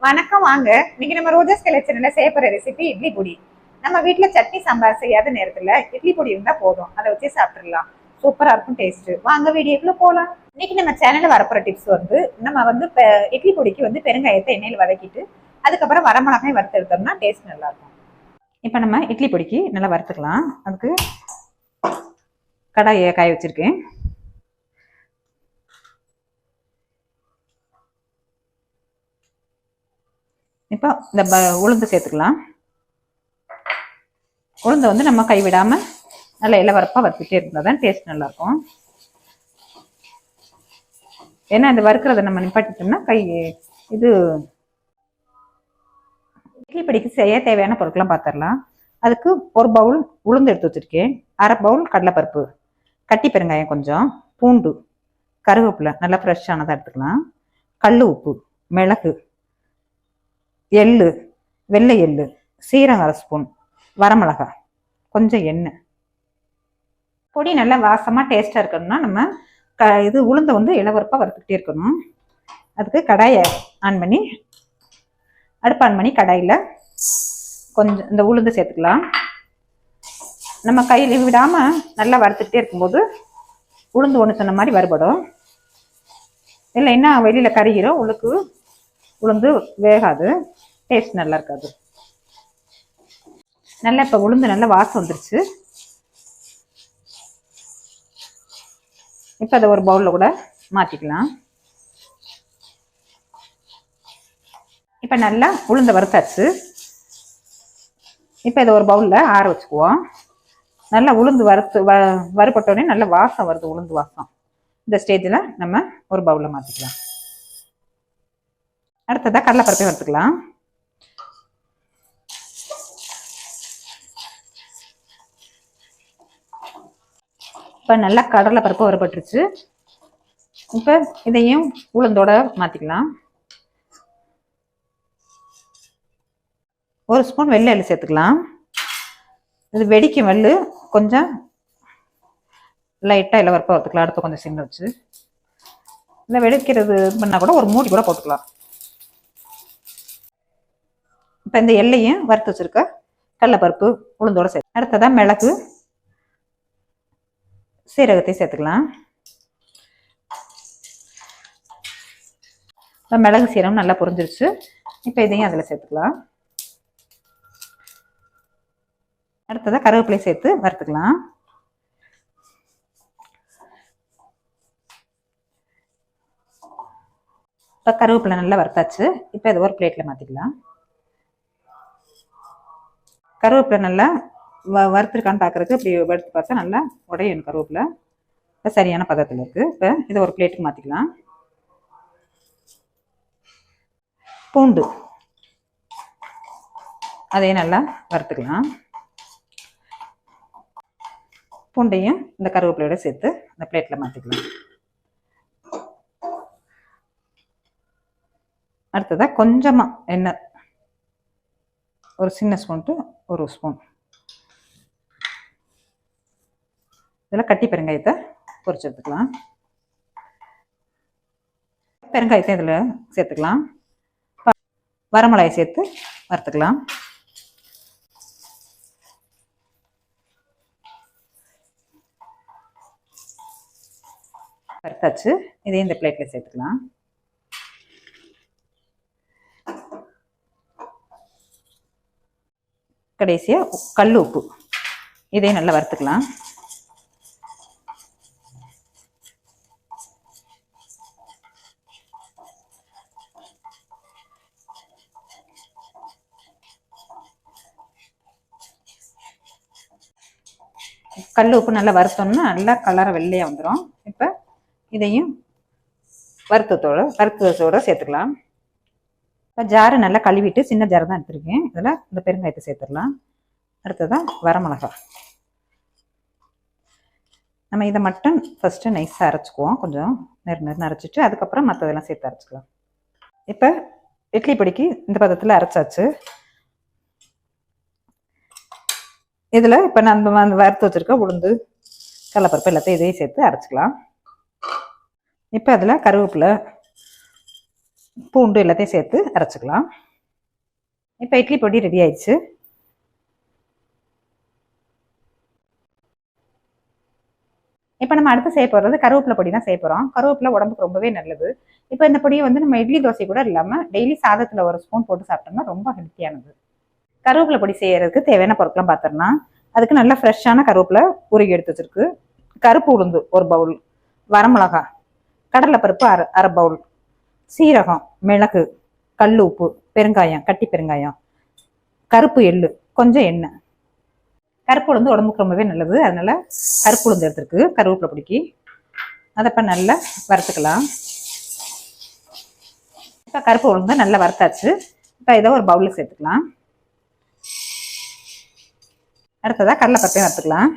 வணக்கம். வாங்க இன்னைக்கு நம்ம ரோஜஸ் கலெக்ஷன்ல செய்ய போற ரெசிபி இட்லி பொடி. நம்ம வீட்டுல சட்னி சாம்பார் செய்யாத நேரத்துல இட்லி பொடி இருந்தா போதும், அதை வச்சு சாப்பிட்டுடலாம். சூப்பரா இருக்கும் டேஸ்ட். வாங்க வீடியோக்குள்ள போலாம். இன்னைக்கு நம்ம சேனல்ல வரப்போற டிப்ஸ் நம்ம இட்லி பொடிக்கு பெருங்காயத்தை எண்ணெயில் வதக்கிட்டு அதுக்கப்புறம் வரமிளகாய் வறுத்து எடுத்தோம்னா டேஸ்ட் நல்லா இருக்கும். இப்ப நம்ம இட்லி பொடிக்கு நல்லா வறுத்துக்கலாம். அதுக்கு கடாயை காய வச்சிருக்கேன். இப்போ இந்த உளுந்து சேர்த்துக்கலாம். உளுந்து நம்ம கைவிடாம நல்லா இளவரப்பா வறுத்துட்டே இருந்தால் தான் டேஸ்ட் நல்லா இருக்கும். ஏன்னா இந்த வறுக்கிறத நம்ம நிப்பாட்டிட்டோம்னா இது இட்லி பொடிக்கு செய்ய தேவையான பொருட்கள்லாம் பார்த்துடலாம். அதுக்கு ஒரு பவுல் உளுந்து எடுத்து வச்சிருக்கேன், அரை பவுல் கடலைப்பருப்பு, கட்டி பெருங்காயம் கொஞ்சம், பூண்டு, கருவேப்பிலை நல்லா ஃப்ரெஷ்ஷானதாக எடுத்துக்கலாம், கல் உப்பு, மிளகு, எள்ளு, வெள்ளை எள்ளு, சீரகம் அரை ஸ்பூன், வரமிளகாய், கொஞ்சம் எண்ணெய். பொடி நல்லா வாசமாக டேஸ்ட்டாக இருக்கணும்னா நம்ம இது உளுந்தை இளவரப்பாக வறுத்துக்கிட்டே இருக்கணும். அதுக்கு கடாயை ஆன் பண்ணி அடுப்பு ஆன் பண்ணி கடாயில் கொஞ்சம் இந்த உளுந்து சேர்த்துக்கலாம். நம்ம கையில் விடாமல் நல்லா வறுத்துக்கிட்டே இருக்கும்போது உளுந்து ஒன்று சொன்ன மாதிரி வறுபடும். இல்லைன்னா வெளியில் கறிகிறோம், உளுந்து வேகாது, டேஸ்ட் நல்லா இருக்காது. நல்லா இப்போ உளுந்து நல்லா வாசம் வந்துருச்சு. இப்போ அதை ஒரு பவுலில் கூட மாற்றிக்கலாம். இப்போ நல்லா உளுந்த வறுத்தாச்சு. இப்போ இதை ஒரு பவுலில் ஆற வச்சுக்குவோம். நல்லா உளுந்து வறுபட்டோடனே நல்லா வாசம் வருது, உளுந்து வாசம். இந்த ஸ்டேஜில் நம்ம ஒரு பவுலில் மாற்றிக்கலாம். அடுத்ததாக கடலைப்பருப்பை வறுத்துக்கலாம். இப்போ நல்லா கடலைப்பருப்பு வறுபட்டுருச்சு. இப்போ இதையும் உளுந்தோட மாற்றிக்கலாம். ஒரு ஸ்பூன் வெள்ளை எள்ளு சேர்த்துக்கலாம். இது வெடிக்கும் வெள்ளு, கொஞ்சம் லைட்டாக இளவரப்பாக வறுத்துக்கலாம். அடுத்து கொஞ்சம் சின்ன வச்சு இல்லை வெடிக்கிறது பண்ணால் கூட ஒரு மூடி கூட போட்டுக்கலாம். இப்போ இந்த எள்ளையும் வறுத்து வச்சுருக்க கடலைப்பருப்பு உளுந்தோட சேர்த்து அடுத்ததான் மிளகு, சீரகத்தையும் சேர்த்துக்கலாம். இப்போ மிளகு சீரகம் நல்லா பொரிஞ்சிருச்சு. இப்போ இதையும் அதில் சேர்த்துக்கலாம். அடுத்ததாக கருவேப்பிலை சேர்த்து வறுத்துக்கலாம். இப்போ கருவேப்பிலை நல்லா வறுத்தாச்சு. இப்போ இது ஒரு பிளேட்டில் மாற்றிக்கலாம். கருவேப்பிலை நல்லா வறுத்துருக்கான்னு பார்க்குறதுக்கு இப்படி வறுத்து பார்த்தா நல்லா உடையணும் கருவேப்பிலை. இப்போ சரியான பதத்தில் இருக்குது. இப்போ இதை ஒரு பிளேட்டுக்கு மாற்றிக்கலாம். பூண்டு அதையும் நல்லா வறுத்துக்கலாம். பூண்டையும் இந்த கருவேப்பிலையோட சேர்த்து இந்த பிளேட்டில் மாற்றிக்கலாம். அடுத்ததாக கொஞ்சமாக எண்ணெய், ஒரு சின்ன ஸ்பூன் டு ஒரு ஸ்பூன், இதில் கட்டி பெருங்காயத்தை பொரிச்சு எடுத்துக்கலாம். பெருங்காயத்தை இதில் சேர்த்துக்கலாம். வரமிளகாயை சேர்த்து வறுத்துக்கலாம். வறுத்தாச்சு. இதையும் இந்த பிளேட்டில் சேர்த்துக்கலாம். கடைசியாக கல் உப்பு, இதையும் நல்லா வறுத்துக்கலாம். கல் உப்பு நல்லா வறுத்தோம்னா நல்லா கலரை வெள்ளையாக வந்துடும். இப்போ இதையும் வறுத்ததோட சேர்த்துக்கலாம். இப்போ ஜாரு நல்லா கழுவிட்டு சின்ன ஜாரு தான் எடுத்துருக்கேன். இதில் இந்த பெருங்காயத்தை சேர்த்துடலாம். அடுத்ததான் வரமிளகாய். நம்ம இதை மட்டும் ஃபஸ்ட்டு நைஸாக அரைச்சிக்குவோம். கொஞ்சம் நெருன்னு அரைச்சிட்டு அதுக்கப்புறம் மற்றதெல்லாம் சேர்த்து அரைச்சிக்கலாம். இப்போ இட்லி பொடிக்கு இந்த பதத்தில் அரைச்சாச்சு. இதில் இப்போ நம்ம வறுத்து வச்சுருக்க உளுந்து, கடலைப்பருப்பு எல்லாத்தையும் இதையும் சேர்த்து அரைச்சிக்கலாம். இப்போ அதில் கருவேப்பிலை, பூண்டு எல்லாத்தையும் சேர்த்து அரைச்சிக்கலாம். இப்போ இட்லி பொடி ரெடி ஆயிடுச்சு. இப்போ நம்ம அடுத்து செய்ய போகிறது கருவேப்பிலை பொடி தான் செய்ய போகிறோம். கருவேப்பிலை உடம்புக்கு ரொம்பவே நல்லது. இப்போ இந்த பொடியை வந்து நம்ம இட்லி தோசை கூட இல்லாமல் டெய்லி சாதத்தில் ஒரு ஸ்பூன் போட்டு சாப்பிட்டோம்னா ரொம்ப ஹெல்த்தியானது. கருவேப்பிலை பொடி செய்யறதுக்கு தேவையான பொருட்கள்லாம் பார்த்துடலாம். அதுக்கு நல்லா ஃப்ரெஷ்ஷான கருவேப்பிலை உருகி எடுத்து வச்சிருக்கு. கருப்பு உளுந்து ஒரு பவுல், வரமிளகா, கடலைப்பருப்பு அரை பவுல், சீரகம், மிளகு, கல் உப்பு, பெருங்காயம், கட்டி பெருங்காயம், கருப்பு எள்ளு, கொஞ்சம் எண்ணெய். கருப்பு உளுந்து உடம்புக்கு ரொம்பவே நல்லது, அதனால கருப்பு உளுந்து எடுத்துருக்கு கருவேப்பிலை பொடிக்கு. அதை இப்போ நல்லா வறுத்துக்கலாம். இப்போ கருப்பு உளுந்து நல்லா வறுத்தாச்சு. இப்போ இதை ஒரு பவுலில் சேர்த்துக்கலாம். அடுத்ததாக கடலைப்பருப்பையும் வறுத்துக்கலாம்.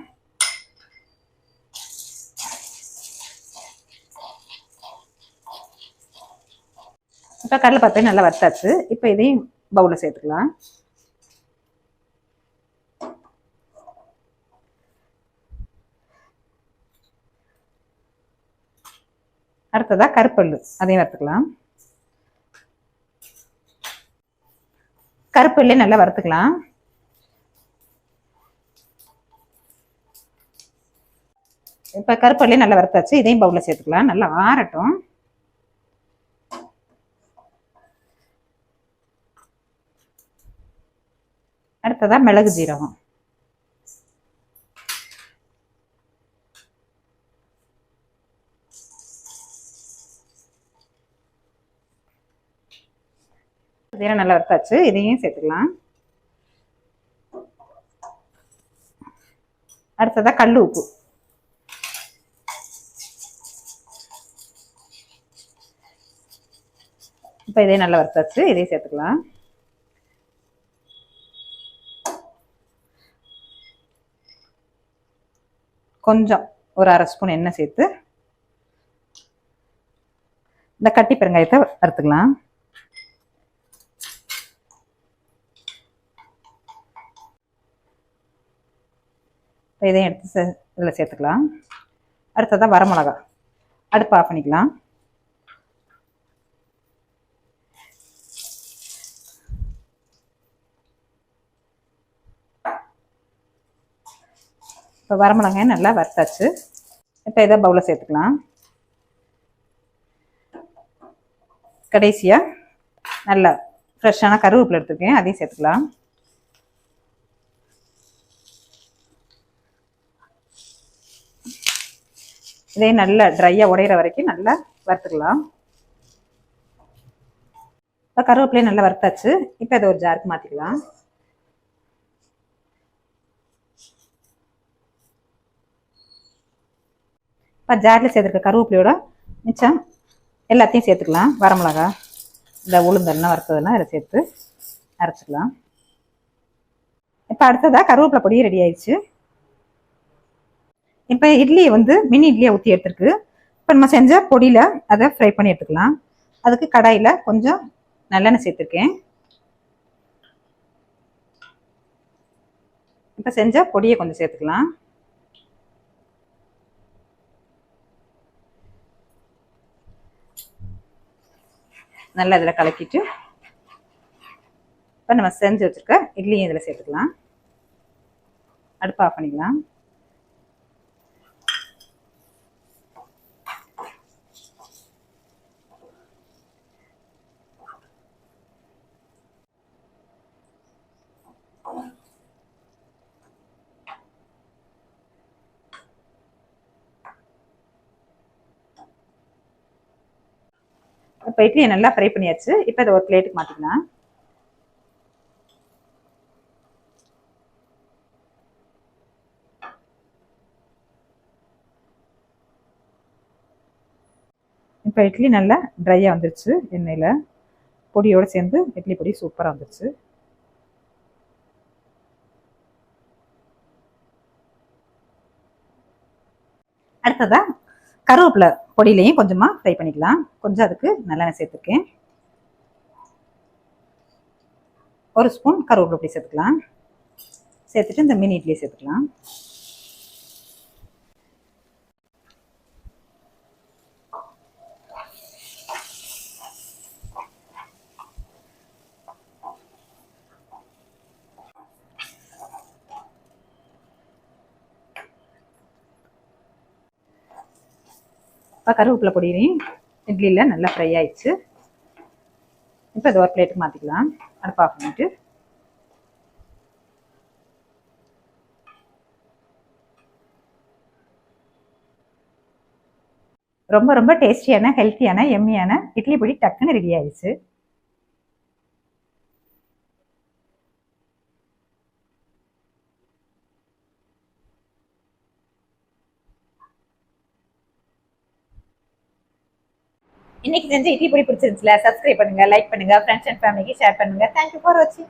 இப்போ கடலைப்பருப்பையும் நல்லா வறுத்தாச்சு. இப்போ இதையும் பவுலில் சேர்த்துக்கலாம். அடுத்ததாக கருப்பெள்ளு அதையும் வறுத்துக்கலாம். கருப்பெள்ளே நல்லா வறுத்துக்கலாம். இப்போ கருப்பெள்ளே நல்லா வறுத்தாச்சு. இதையும் பவுலில் சேர்த்துக்கலாம். நல்லா ஆறட்டும். அடுத்ததாக மிளகு ஜீரகம், ஜீரகம் நல்லா வறுத்தாச்சு. இதையும் சேர்த்துக்கலாம். அடுத்ததாக கல் உப்பு, இப்போ இதையும் நல்லா வறுத்தாச்சு. இதையும் சேர்த்துக்கலாம். கொஞ்சம் ஒரு அரை ஸ்பூன் எண்ணெய் சேர்த்து இந்த கட்டி பெருங்காயத்தை வறுத்துக்கலாம். இதையும் எடுத்து இதில் சேர்த்துக்கலாம். அடுத்ததாக வரமிளகா, அடுப்பு ஆஃப் பண்ணிக்கலாம். இப்போ வரமிளகாயும் நல்லா வறுத்தாச்சு. இப்போ இதை பவுலில் சேர்த்துக்கலாம். கடைசியாக நல்லா ஃப்ரெஷ்ஷான கருவேப்பிலை எடுத்துருக்கேன், அதையும் சேர்த்துக்கலாம். இதையும் நல்லா ட்ரையாக உடையிற வரைக்கும் நல்லா வறுத்துக்கலாம். இப்போ கருவேப்பிலையும் நல்லா வறுத்தாச்சு. இப்போ இதை ஒரு ஜாருக்கு மாற்றிக்கலாம். இப்போ ஜாரில் சேர்த்துருக்க கருவேப்பிலையோட மிச்சம் எல்லாத்தையும் சேர்த்துக்கலாம். வரமிளகா, இந்த உளுந்தெல்லாம் வறுத்ததெல்லாம் இதில் சேர்த்து அரைச்சிக்கலாம். இப்போ அடுத்ததாக கருவேப்பிலை பொடி ரெடி ஆயிடுச்சு. இப்போ இட்லியை வந்து மினி இட்லியை ஊற்றி எடுத்துருக்கு. இப்போ நம்ம செஞ்ச பொடியில் அதை ஃப்ரை பண்ணி எடுத்துக்கலாம். அதுக்கு கடாயில் கொஞ்சம் நல்லெண்ணெய் சேர்த்துருக்கேன். இப்போ செஞ்ச பொடியை கொஞ்சம் சேர்த்துக்கலாம். நல்லா இதில் கலக்கிட்டு இப்போ நம்ம செஞ்சு வச்சுருக்க இட்லியும் இதில் சேர்த்துக்கலாம். அடுப்பு ஆஃப் பண்ணிக்கலாம். இப்போ இட்லியை நல்லா ஃப்ரை பண்ணியாச்சு. இப்போ இதை ஒரு பிளேட்டுக்கு மாற்றிக்கலாம். இப்போ இட்லி நல்லா ட்ரையாக வந்துருச்சு. எண்ணெயில் பொடியோடு சேர்ந்து இட்லி பொடி சூப்பராக வந்துருச்சு. அடுத்ததாக கருவேப்பிலை பொடியிலையும் கொஞ்சமாக ஃப்ரை பண்ணிக்கலாம். கொஞ்சம் அதுக்கு நல்லெண்ணெய் சேர்த்துருக்கேன். ஒரு ஸ்பூன் கருவேப்பிலை பொடி சேர்த்துக்கலாம். சேர்த்துட்டு இந்த மினி இட்லியை சேர்த்துக்கலாம். இப்போ கருவேப்பிலை பொடியிலையும் இட்லியில் நல்லா ஃப்ரை ஆயிடுச்சு. இப்போ இது ஒரு பிளேட்டுக்கு மாற்றிக்கலாம். அடுப்பு ஆஃப் பண்ணிட்டு ரொம்ப ரொம்ப டேஸ்டியான ஹெல்த்தியான எம்மியான இட்லி பொடி டக்குன்னு ரெடி ஆயிடுச்சு. இன்னைக்கு செஞ்ச இட்லி பொடி பிடிச்சிருந்துச்சுல, சப்ஸ்கிரைப் பண்ணுங்க, லைக் பண்ணுங்க, ஃப்ரெண்ட்ஸ் அண்ட் ஃபேமிலிக்கு ஷேர் பண்ணுங்க. தேங்க்யூ ஃபார் வாட்சிங்.